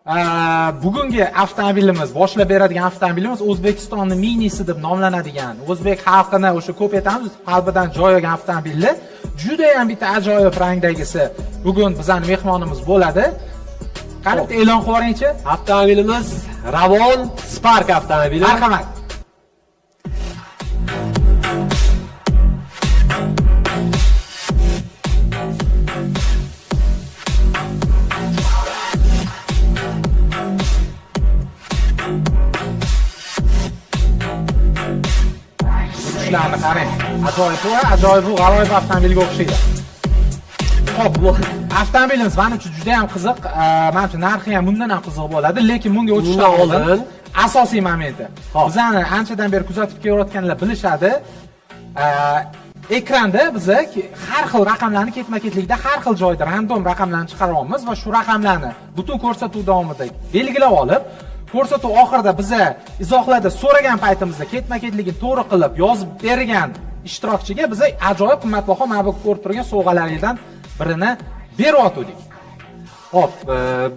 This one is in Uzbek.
bugungi avtomobilimiz, boshlab beradigan avtomobilimiz O'zbekistonning minisi deb nomlanadigan, o'zbek xalqini o'sha ko'p aytamiz, qalbidan joy olgan avtomobilni juda ham bitta ajoyib rangdagisi bugun bizning mehmonimiz bo'ladi. Qani e'lon qilib yuboringchi. Avtomobilimiz Ravon Spark avtomobili. Marhamat. Ishlarni qarang. Ajoyib g'aroyib avtomobilga o'xshaydi. Xo'p, bu avtomobilimiz men uchun juda ham qiziq. Men uchun narxi ham bundan ham qiziq bo'ladi, lekin bunga o'tishdan oldin asosiy momenti. Bizani anchadan beri kuzatib kelayotganlar bilishadi. Ekranda biz har xil raqamlarni ketma-ketlikda har xil joyda random raqamlarni chiqaryapmiz va shu raqamlarni butun ko'rsatuv davomida belgilab olib, ko'rsatuv oxirida biza izohlarda so'ragan paytimizda ketma-ketligini to'g'ri qilib yozib bergan ishtirokchiga biz ajoyib qimmatbaho mana bu ko'rib turgan sovg'alardan birini beryotgandik. Hop,